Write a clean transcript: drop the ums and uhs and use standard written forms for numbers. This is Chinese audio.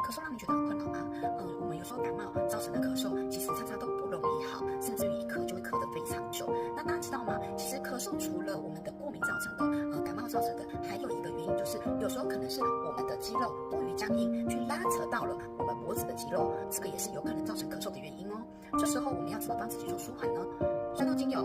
咳嗽让你觉得很困扰吗？我们有时候感冒造成的咳嗽，其实常常都不容易好，甚至于一咳就会咳得非常久。那大家知道吗？其实咳嗽除了我们的过敏造成的，感冒造成的，还有一个原因就是有时候可能是我们的肌肉过于僵硬，去拉扯到了我们脖子的肌肉，这个也是有可能造成咳嗽的原因哦。这时候我们要怎么帮自己做舒缓呢？香料精油